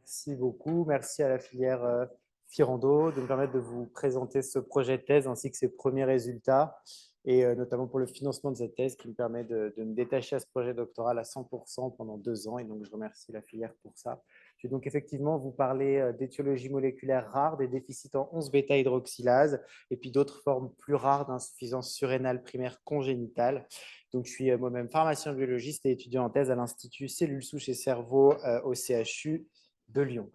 Merci beaucoup. Merci à la filière Firando de me permettre de vous présenter ce projet de thèse ainsi que ses premiers résultats et notamment pour le financement de cette thèse qui me permet de me détacher à ce projet doctoral à 100% pendant 2 ans. Et donc, je remercie la filière pour ça. Je vais donc effectivement vous parler d'étiologie moléculaire rare, des déficits en 11 bêta-hydroxylase et puis d'autres formes plus rares d'insuffisance surrénale primaire congénitale. Donc, je suis moi-même pharmacien biologiste et étudiant en thèse à l'Institut Cellules Souches et Cerveau au CHU de Lyon.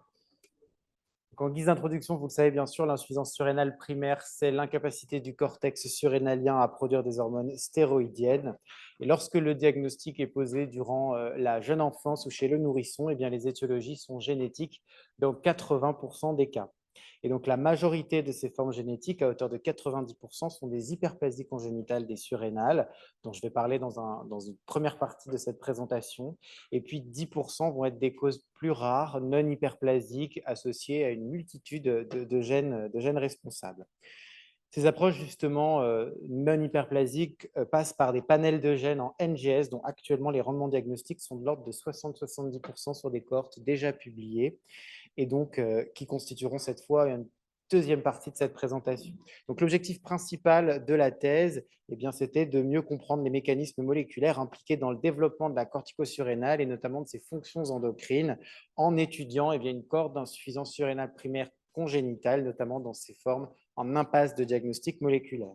Donc, en guise d'introduction, vous le savez bien sûr, l'insuffisance surrénale primaire, c'est l'incapacité du cortex surrénalien à produire des hormones stéroïdiennes. Et lorsque le diagnostic est posé durant la jeune enfance ou chez le nourrisson, eh bien, les étiologies sont génétiques dans 80% des cas. Et donc, la majorité de ces formes génétiques, à hauteur de 90%, sont des hyperplasies congénitales des surrénales, dont je vais parler dans une première partie de cette présentation. Et puis, 10% vont être des causes plus rares, non hyperplasiques, associées à une multitude de gènes responsables. Ces approches, justement, non hyperplasiques, passent par des panels de gènes en NGS, dont actuellement les rendements diagnostiques sont de l'ordre de 60-70% sur des cohortes déjà publiées et donc qui constitueront cette fois une deuxième partie de cette présentation. Donc, l'objectif principal de la thèse, eh bien, c'était de mieux comprendre les mécanismes moléculaires impliqués dans le développement de la corticosurrénale et notamment de ses fonctions endocrines en étudiant une cohorte d'insuffisance surrénale primaire congénitale, notamment dans ses formes en impasse de diagnostic moléculaire.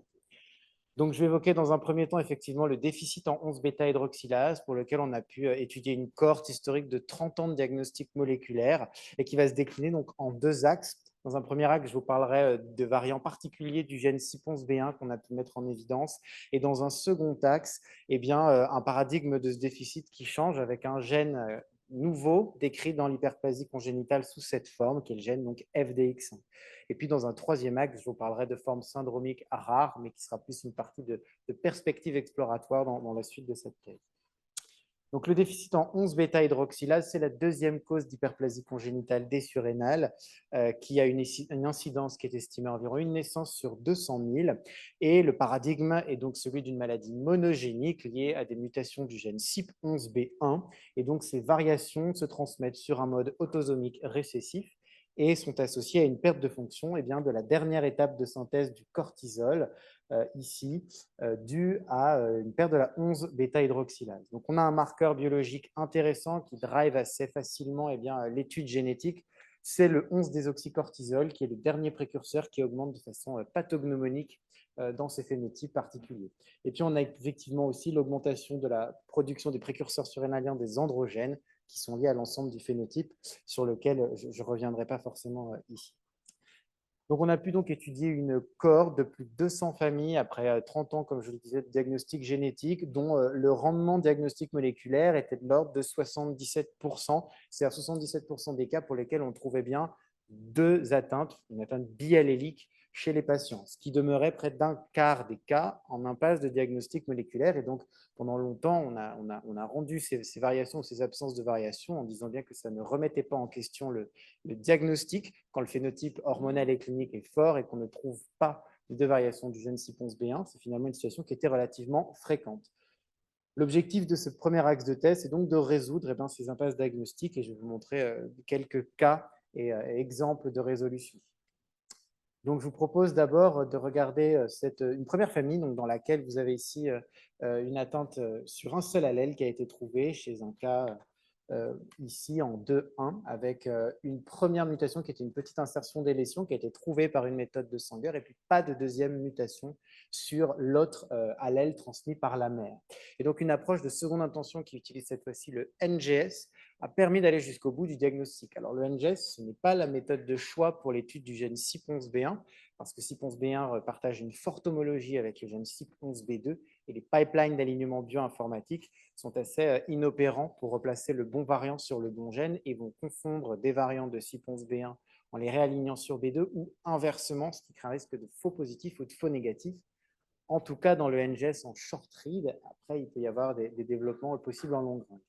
Donc, je vais évoquer dans un premier temps effectivement le déficit en 11 bêta-hydroxylase pour lequel on a pu étudier une cohorte historique de 30 ans de diagnostic moléculaire et qui va se décliner donc en deux axes. Dans un premier axe, je vous parlerai de variants particuliers du gène CYP11B1 qu'on a pu mettre en évidence. Et dans un second axe, un paradigme de ce déficit qui change avec un gène nouveau décrit dans l'hyperplasie congénitale sous cette forme, qui est le gène donc FDX1. Et puis, dans un troisième axe, je vous parlerai de formes syndromiques rares, mais qui sera plus une partie de perspective exploratoire dans la suite de cette thèse. Donc, le déficit en 11 bêta-hydroxylase, c'est la deuxième cause d'hyperplasie congénitale des surrénales, qui a une incidence qui est estimée à environ une naissance sur 200 000. Et le paradigme est donc celui d'une maladie monogénique liée à des mutations du gène CYP11B1. Et donc, ces variations se transmettent sur un mode autosomique récessif et sont associées à une perte de fonction de la dernière étape de synthèse du cortisol, ici, due à une perte de la 11 bêta-hydroxylase. Donc, on a un marqueur biologique intéressant qui drive assez facilement l'étude génétique. C'est le 11-désoxycortisol, qui est le dernier précurseur qui augmente de façon pathognomonique dans ces phénotypes particuliers. Et puis, on a effectivement aussi l'augmentation de la production des précurseurs surrénaliens des androgènes, qui sont liés à l'ensemble du phénotype, sur lequel je ne reviendrai pas forcément ici. Donc, on a pu donc étudier une cohorte de plus de 200 familles après 30 ans, comme je le disais, de diagnostic génétique, dont le rendement diagnostique moléculaire était de l'ordre de 77%, c'est-à-dire 77% des cas pour lesquels on trouvait bien deux atteintes, une atteinte biallélique chez les patients, ce qui demeurait près d'un quart des cas en impasse de diagnostic moléculaire. Et donc, pendant longtemps, on a rendu ces variations, ces absences de variations en disant bien que ça ne remettait pas en question le diagnostic quand le phénotype hormonal et clinique est fort et qu'on ne trouve pas de variation du gène CYP11B1. C'est finalement une situation qui était relativement fréquente. L'objectif de ce premier axe de thèse, c'est donc de résoudre ces impasses diagnostiques et je vais vous montrer quelques cas et exemples de résolution. Donc, je vous propose d'abord de regarder une première famille donc, dans laquelle vous avez ici une atteinte sur un seul allèle qui a été trouvée chez un cas ici en 2.1 avec une première mutation qui était une petite insertion des lésions qui a été trouvée par une méthode de Sanger et puis pas de deuxième mutation sur l'autre allèle transmis par la mère. Et donc, une approche de seconde intention qui utilise cette fois-ci le NGS a permis d'aller jusqu'au bout du diagnostic. Alors, le NGS, ce n'est pas la méthode de choix pour l'étude du gène CYP11B1, parce que CYP11B1 partage une forte homologie avec le gène CYP11B2, et les pipelines d'alignement bioinformatique sont assez inopérants pour replacer le bon variant sur le bon gène et vont confondre des variants de CYP11B1 en les réalignant sur B2 ou inversement, ce qui crée un risque de faux positif ou de faux négatif. En tout cas, dans le NGS en short read, après, il peut y avoir des développements possibles en long range.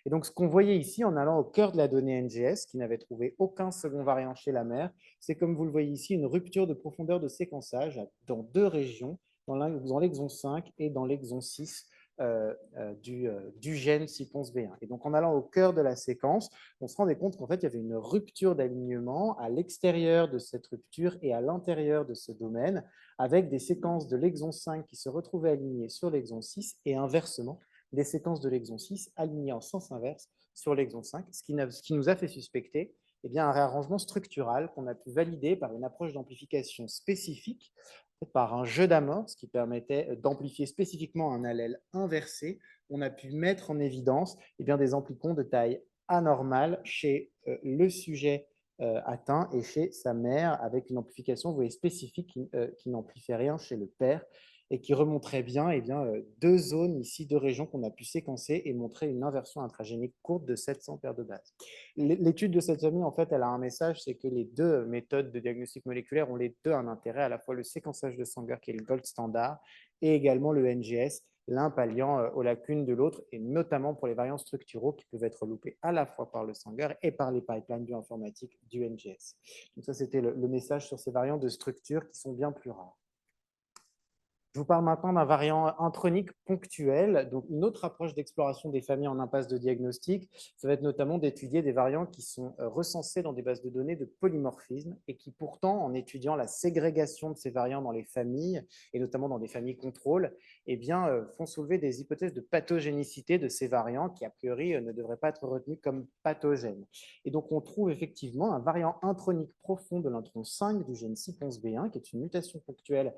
Et donc, ce qu'on voyait ici en allant au cœur de la donnée NGS, qui n'avait trouvé aucun second variant chez la mère, c'est comme vous le voyez ici, une rupture de profondeur de séquençage dans deux régions, dans l'exon 5 et dans l'exon 6 du gène CYP11B1. Et donc, en allant au cœur de la séquence, on se rendait compte qu'en fait, il y avait une rupture d'alignement à l'extérieur de cette rupture et à l'intérieur de ce domaine, avec des séquences de l'exon 5 qui se retrouvaient alignées sur l'exon 6 et inversement, des séquences de l'exon 6 alignées en sens inverse sur l'exon 5, ce qui nous a fait suspecter un réarrangement structural qu'on a pu valider par une approche d'amplification spécifique, par un jeu d'amorces qui permettait d'amplifier spécifiquement un allèle inversé. On a pu mettre en évidence des amplicons de taille anormale chez le sujet atteint et chez sa mère, avec une amplification, vous voyez, spécifique qui n'amplifiait rien chez le père et qui remontrait bien, deux zones ici, deux régions qu'on a pu séquencer et montrer une inversion intragénique courte de 700 paires de bases. L'étude de cette famille, en fait, elle a un message, c'est que les deux méthodes de diagnostic moléculaire ont les deux un intérêt, à la fois le séquençage de Sanger, qui est le gold standard, et également le NGS, l'un palliant aux lacunes de l'autre, et notamment pour les variants structuraux qui peuvent être loupés à la fois par le Sanger et par les pipelines bioinformatiques du NGS. Donc ça, c'était le message sur ces variants de structure qui sont bien plus rares. Je vous parle maintenant d'un variant intronique ponctuel. Donc, une autre approche d'exploration des familles en impasse de diagnostic, ça va être notamment d'étudier des variants qui sont recensés dans des bases de données de polymorphisme et qui pourtant, en étudiant la ségrégation de ces variants dans les familles, et notamment dans des familles contrôle, font soulever des hypothèses de pathogénicité de ces variants qui, a priori, ne devraient pas être retenus comme pathogènes. Et donc, on trouve effectivement un variant intronique profond de l'intron 5 du gène CYP11B1, qui est une mutation ponctuelle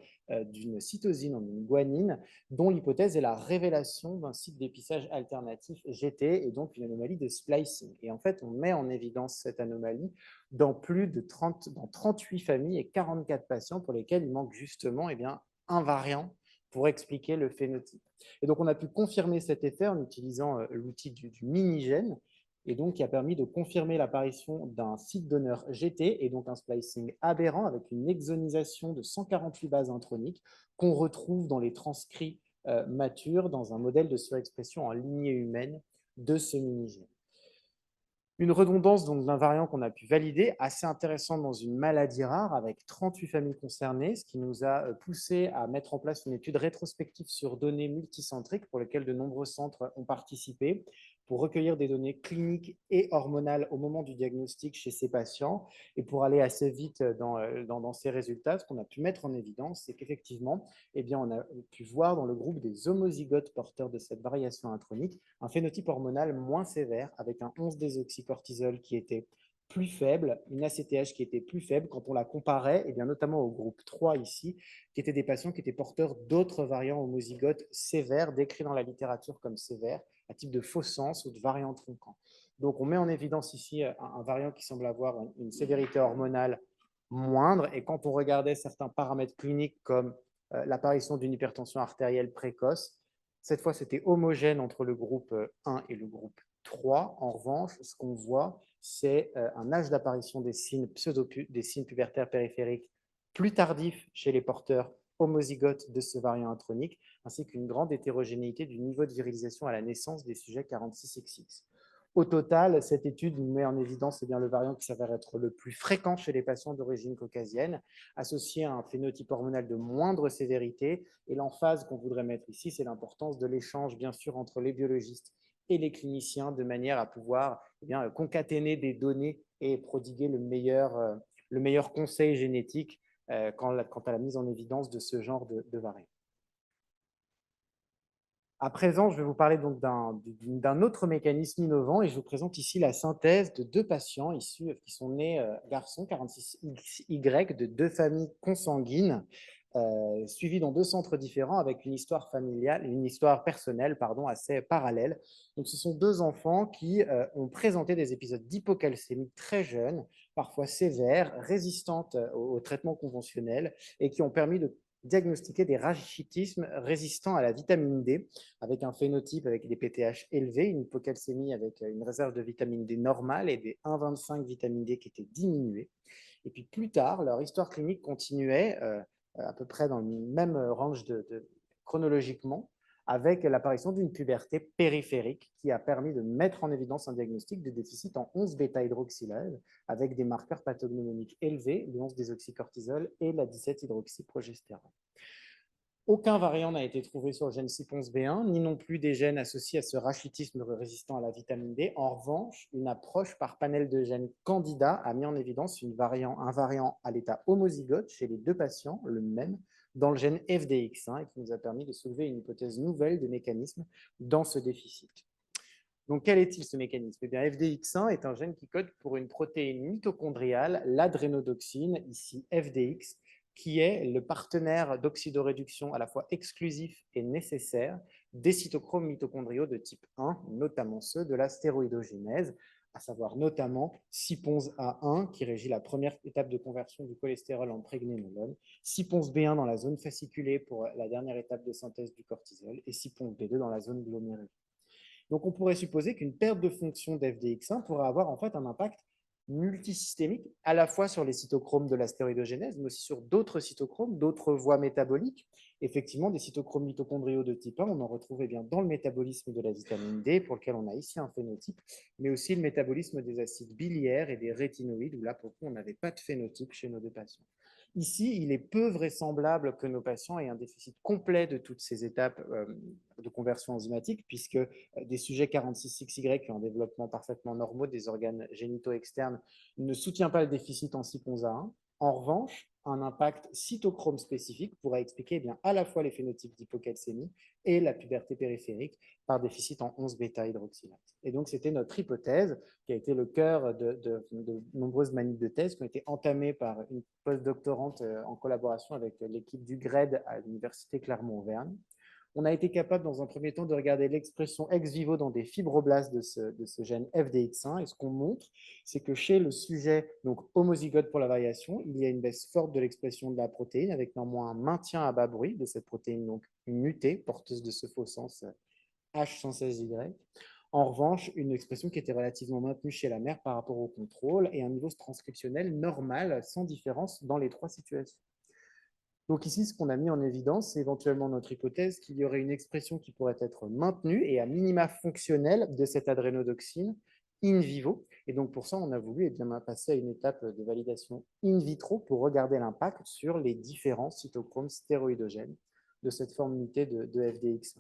d'une cytosine en une guanine, dont l'hypothèse est la révélation d'un site d'épissage alternatif GT et donc une anomalie de splicing. Et en fait, on met en évidence cette anomalie dans plus de 38 familles et 44 patients pour lesquels il manque justement un variant pour expliquer le phénotype. Et donc, on a pu confirmer cet effet en utilisant l'outil du minigène, et donc qui a permis de confirmer l'apparition d'un site donneur GT et donc un splicing aberrant avec une exonisation de 148 bases introniques qu'on retrouve dans les transcrits matures dans un modèle de surexpression en lignée humaine de ce minigène. Une redondance d'un variant qu'on a pu valider, assez intéressant dans une maladie rare avec 38 familles concernées, ce qui nous a poussé à mettre en place une étude rétrospective sur données multicentriques pour lesquelles de nombreux centres ont participé pour recueillir des données cliniques et hormonales au moment du diagnostic chez ces patients. Et pour aller assez vite dans ces résultats, ce qu'on a pu mettre en évidence, c'est qu'effectivement, on a pu voir dans le groupe des homozygotes porteurs de cette variation intronique un phénotype hormonal moins sévère avec un 11-désoxycortisol qui était plus faible, une ACTH qui était plus faible quand on la comparait, notamment au groupe 3 ici, qui étaient des patients qui étaient porteurs d'autres variants homozygotes sévères, décrits dans la littérature comme sévères, à type de faux sens ou de variant tronquant. Donc, on met en évidence ici un variant qui semble avoir une sévérité hormonale moindre. Et quand on regardait certains paramètres cliniques comme l'apparition d'une hypertension artérielle précoce, cette fois, c'était homogène entre le groupe 1 et le groupe 3. En revanche, ce qu'on voit, c'est un âge d'apparition des signes pubertaires périphériques plus tardif chez les porteurs homozygotes de ce variant intronique, ainsi qu'une grande hétérogénéité du niveau de virilisation à la naissance des sujets 46XX. Au total, cette étude nous met en évidence le variant qui s'avère être le plus fréquent chez les patients d'origine caucasienne, associé à un phénotype hormonal de moindre sévérité. Et l'emphase qu'on voudrait mettre ici, c'est l'importance de l'échange, bien sûr, entre les biologistes et les cliniciens, de manière à pouvoir concaténer des données et prodiguer le meilleur conseil génétique quant à la mise en évidence de ce genre de variant. À présent, je vais vous parler donc d'un autre mécanisme innovant et je vous présente ici la synthèse de deux patients issus qui sont nés garçons 46XY de deux familles consanguines suivis dans deux centres différents avec une histoire familiale, une histoire personnelle assez parallèle. Donc, ce sont deux enfants qui ont présenté des épisodes d'hypocalcémie très jeunes, parfois sévères, résistantes au traitement conventionnel et qui ont permis de diagnostiquer des rachitismes résistants à la vitamine D, avec un phénotype avec des PTH élevés, une hypocalcémie avec une réserve de vitamine D normale et des 1,25 vitamine D qui étaient diminués. Et puis plus tard, leur histoire clinique continuait à peu près dans le même range chronologiquement, avec l'apparition d'une puberté périphérique qui a permis de mettre en évidence un diagnostic de déficit en 11 bêta-hydroxylase avec des marqueurs pathognomoniques élevés, le 11-désoxycortisol et la 17-hydroxyprogestérone. Aucun variant n'a été trouvé sur le gène CYP11B1, ni non plus des gènes associés à ce rachitisme résistant à la vitamine D. En revanche, une approche par panel de gènes candidats a mis en évidence un variant à l'état homozygote chez les deux patients, le même, dans le gène FDX1, et qui nous a permis de soulever une hypothèse nouvelle de mécanisme dans ce déficit. Donc, quel est-il ce mécanisme? Eh bien, FDX1 est un gène qui code pour une protéine mitochondriale, l'adrénodoxine, ici FDX, qui est le partenaire d'oxydoréduction à la fois exclusif et nécessaire des cytochromes mitochondriaux de type 1, notamment ceux de la stéroïdogénèse, à savoir notamment CYP11A1 qui régit la première étape de conversion du cholestérol en prégnénolone, CYP11B1 dans la zone fasciculée pour la dernière étape de synthèse du cortisol et CYP11B2 dans la zone glomérulée. Donc, on pourrait supposer qu'une perte de fonction d'FDX1 pourrait avoir en fait un impact multisystémique, à la fois sur les cytochromes de la stéroïdogénèse, mais aussi sur d'autres cytochromes, d'autres voies métaboliques. Effectivement, des cytochromes mitochondriaux de type 1, on en retrouve bien dans le métabolisme de la vitamine D, pour lequel on a ici un phénotype, mais aussi le métabolisme des acides biliaires et des rétinoïdes, où là, pour le coup, on n'avait pas de phénotype chez nos deux patients. Ici, il est peu vraisemblable que nos patients aient un déficit complet de toutes ces étapes de conversion enzymatique, puisque des sujets 46XY qui ont un développement parfaitement normaux des organes génitaux externes ne soutient pas le déficit en CYP11A1. En revanche, un impact cytochrome spécifique pourrait expliquer bien à la fois les phénotypes d'hypocalcémie et la puberté périphérique par déficit en 11-bêta-hydroxylase. Et donc, c'était notre hypothèse qui a été le cœur de nombreuses manipes de thèse qui ont été entamées par une postdoctorante en collaboration avec l'équipe du GRED à l'Université Clermont-Auvergne. On a été capable, dans un premier temps, de regarder l'expression ex vivo dans des fibroblastes de ce gène FDX1. Et ce qu'on montre, c'est que chez le sujet donc homozygote pour la variation, il y a une baisse forte de l'expression de la protéine, avec néanmoins un maintien à bas bruit de cette protéine donc mutée, porteuse de ce faux sens H116Y. En revanche, une expression qui était relativement maintenue chez la mère par rapport au contrôle et un niveau transcriptionnel normal, sans différence dans les trois situations. Donc ici, ce qu'on a mis en évidence, c'est éventuellement notre hypothèse qu'il y aurait une expression qui pourrait être maintenue et à minima fonctionnelle de cette adrénodoxine in vivo. Et donc pour ça, on a voulu passer à une étape de validation in vitro pour regarder l'impact sur les différents cytochromes stéroïdogènes de cette forme mutée de FDX.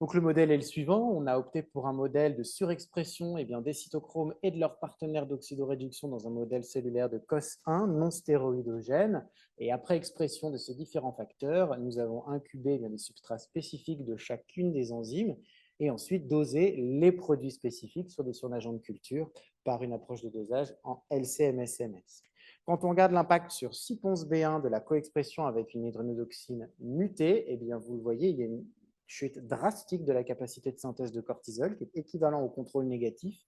Donc le modèle est le suivant. On a opté pour un modèle de surexpression des cytochromes et de leurs partenaires d'oxydoréduction dans un modèle cellulaire de COS1 non stéroïdogène. Et après expression de ces différents facteurs, nous avons incubé des substrats spécifiques de chacune des enzymes et ensuite dosé les produits spécifiques sur des surnageants de culture par une approche de dosage en LC-MS-MS. Quand on regarde l'impact sur CYP11B1 de la coexpression avec une hydronodoxine mutée, eh bien vous le voyez, il y a une chute drastique de la capacité de synthèse de cortisol, qui est équivalent au contrôle négatif,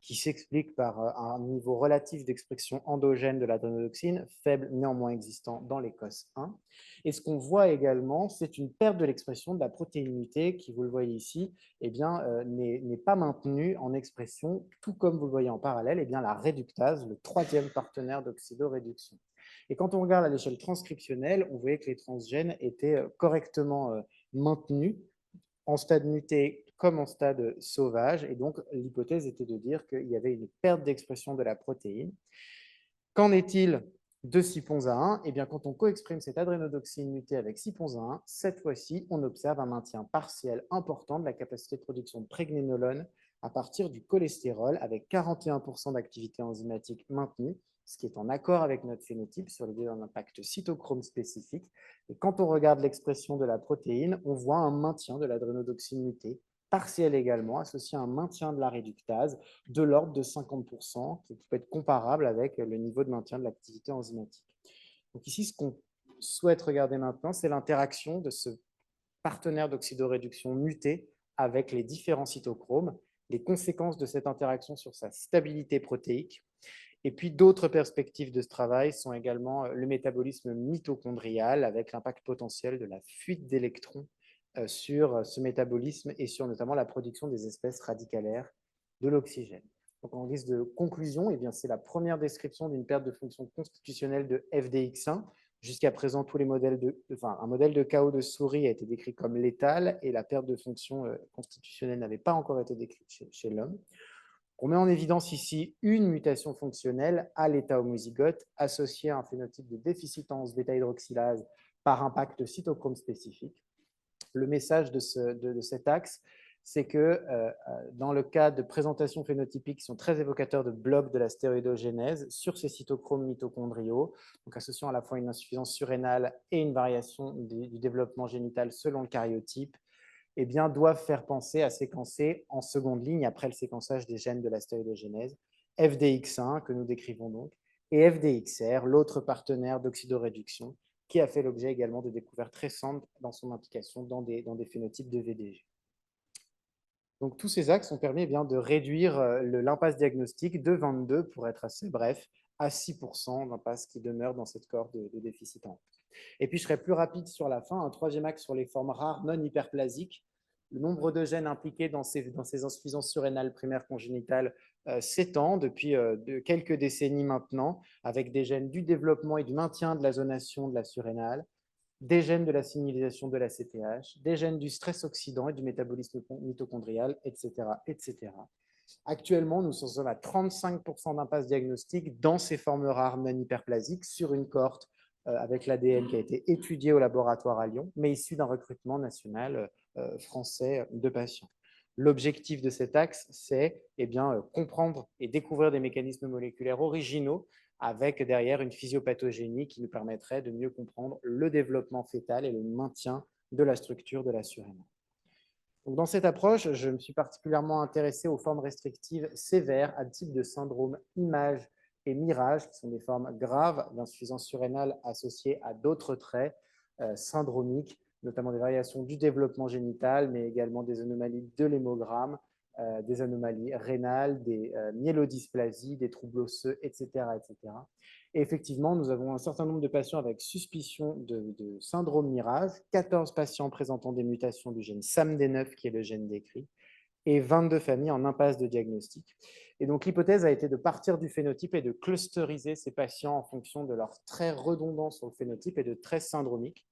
qui s'explique par un niveau relatif d'expression endogène de l'adrénodoxine, faible néanmoins existant dans les COS1. Et ce qu'on voit également, c'est une perte de l'expression de la protéine mutée qui, vous le voyez ici, n'est pas maintenue en expression, tout comme vous le voyez en parallèle, la réductase, le troisième partenaire d'oxydoréduction. Et quand on regarde à l'échelle transcriptionnelle, on voyait que les transgènes étaient correctement maintenus en stade muté comme en stade sauvage. Et donc, l'hypothèse était de dire qu'il y avait une perte d'expression de la protéine. Qu'en est-il de CYP11A1? Eh bien, quand on coexprime cette adrénodoxine mutée avec CYP11A1, cette fois-ci, on observe un maintien partiel important de la capacité de production de prégnénolone à partir du cholestérol, avec 41% d'activité enzymatique maintenue, ce qui est en accord avec notre phénotype sur l'idée d'un impact cytochrome spécifique. Et quand on regarde l'expression de la protéine, on voit un maintien de l'adrénodoxine mutée, partiel également, associé à un maintien de la réductase de l'ordre de 50%, qui peut être comparable avec le niveau de maintien de l'activité enzymatique. Donc ici, ce qu'on souhaite regarder maintenant, c'est l'interaction de ce partenaire d'oxydoréduction muté avec les différents cytochromes, les conséquences de cette interaction sur sa stabilité protéique. Et puis d'autres perspectives de ce travail sont également le métabolisme mitochondrial avec l'impact potentiel de la fuite d'électrons sur ce métabolisme et sur notamment la production des espèces radicalaires de l'oxygène. Donc en guise de conclusion, c'est la première description d'une perte de fonction constitutionnelle de FDX1. Jusqu'à présent, tous les modèles un modèle de chaos de souris a été décrit comme létal et la perte de fonction constitutionnelle n'avait pas encore été décrite chez l'homme. On met en évidence ici une mutation fonctionnelle à l'état homozygote associée à un phénotype de déficit en bêta-hydroxylase par impact cytochrome spécifique. Le message de cet axe, c'est que dans le cas de présentations phénotypiques qui sont très évocateurs de blocs de la stéroïdogénèse sur ces cytochromes mitochondriaux, donc associant à la fois une insuffisance surrénale et une variation du développement génital selon le karyotype, eh bien, doivent faire penser à séquencer en seconde ligne, après le séquençage des gènes de la stéroïdogénèse, FDX1, que nous décrivons donc, et FDXR, l'autre partenaire d'oxydoréduction, qui a fait l'objet également de découvertes récentes dans son implication dans des phénotypes de VDG. Donc, tous ces axes ont permis de réduire l'impasse diagnostique de 22, pour être assez bref, à 6% d'impasse qui demeure dans cette cohorte de déficit en. Et puis, je serai plus rapide sur la fin. Un troisième axe sur les formes rares non hyperplasiques. Le nombre de gènes impliqués dans ces insuffisances surrénales primaires congénitales s'étend depuis quelques décennies maintenant, avec des gènes du développement et du maintien de la zonation de la surrénale, des gènes de la signalisation de la CTH, des gènes du stress oxydant et du métabolisme mitochondrial, etc., etc. Actuellement, nous sommes à 35% d'impasse diagnostique dans ces formes rares non hyperplasiques sur une cohorte avec l'ADN qui a été étudié au laboratoire à Lyon, mais issu d'un recrutement national français de patients. L'objectif de cet axe, c'est comprendre et découvrir des mécanismes moléculaires originaux avec derrière une physiopathogénie qui nous permettrait de mieux comprendre le développement fœtal et le maintien de la structure de la surrénale. Donc, dans cette approche, je me suis particulièrement intéressé aux formes restrictives sévères à type de syndrome IMAGE et MIRAGE, qui sont des formes graves d'insuffisance surrénale associées à d'autres traits syndromiques, notamment des variations du développement génital, mais également des anomalies de l'hémogramme, des anomalies rénales, des myélodysplasies, des troubles osseux, etc., etc. Et effectivement, nous avons un certain nombre de patients avec suspicion de syndrome Mirage, 14 patients présentant des mutations du gène SAMD9, qui est le gène décrit, et 22 familles en impasse de diagnostic. Et donc, l'hypothèse a été de partir du phénotype et de clusteriser ces patients en fonction de leurs traits redondants sur le phénotype et de traits syndromiques.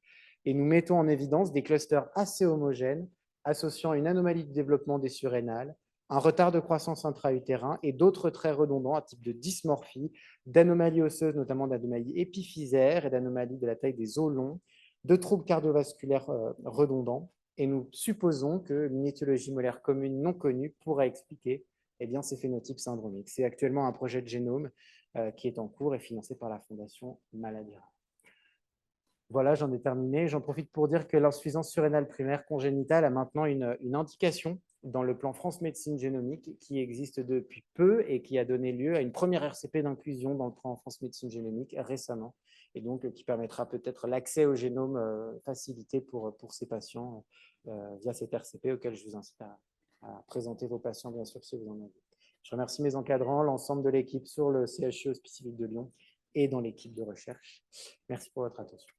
Et nous mettons en évidence des clusters assez homogènes associant une anomalie de développement des surrénales, un retard de croissance intra-utérin et d'autres traits redondants à type de dysmorphie, d'anomalies osseuses, notamment d'anomalies épiphysaires et d'anomalies de la taille des os longs, de troubles cardiovasculaires redondants. Et nous supposons que une étiologie molaire commune non connue pourrait expliquer ces phénotypes syndromiques. C'est actuellement un projet de génome qui est en cours et financé par la Fondation Maladies Rares. Voilà, j'en ai terminé. J'en profite pour dire que l'insuffisance surrénale primaire congénitale a maintenant une indication dans le plan France Médecine Génomique qui existe depuis peu et qui a donné lieu à une première RCP d'inclusion dans le plan France Médecine Génomique récemment, et donc qui permettra peut-être l'accès au génome facilité pour ces patients via cette RCP, auquel je vous incite à présenter vos patients, bien sûr, si vous en avez. Je remercie mes encadrants, l'ensemble de l'équipe sur le CHU spécifique de Lyon et dans l'équipe de recherche. Merci pour votre attention.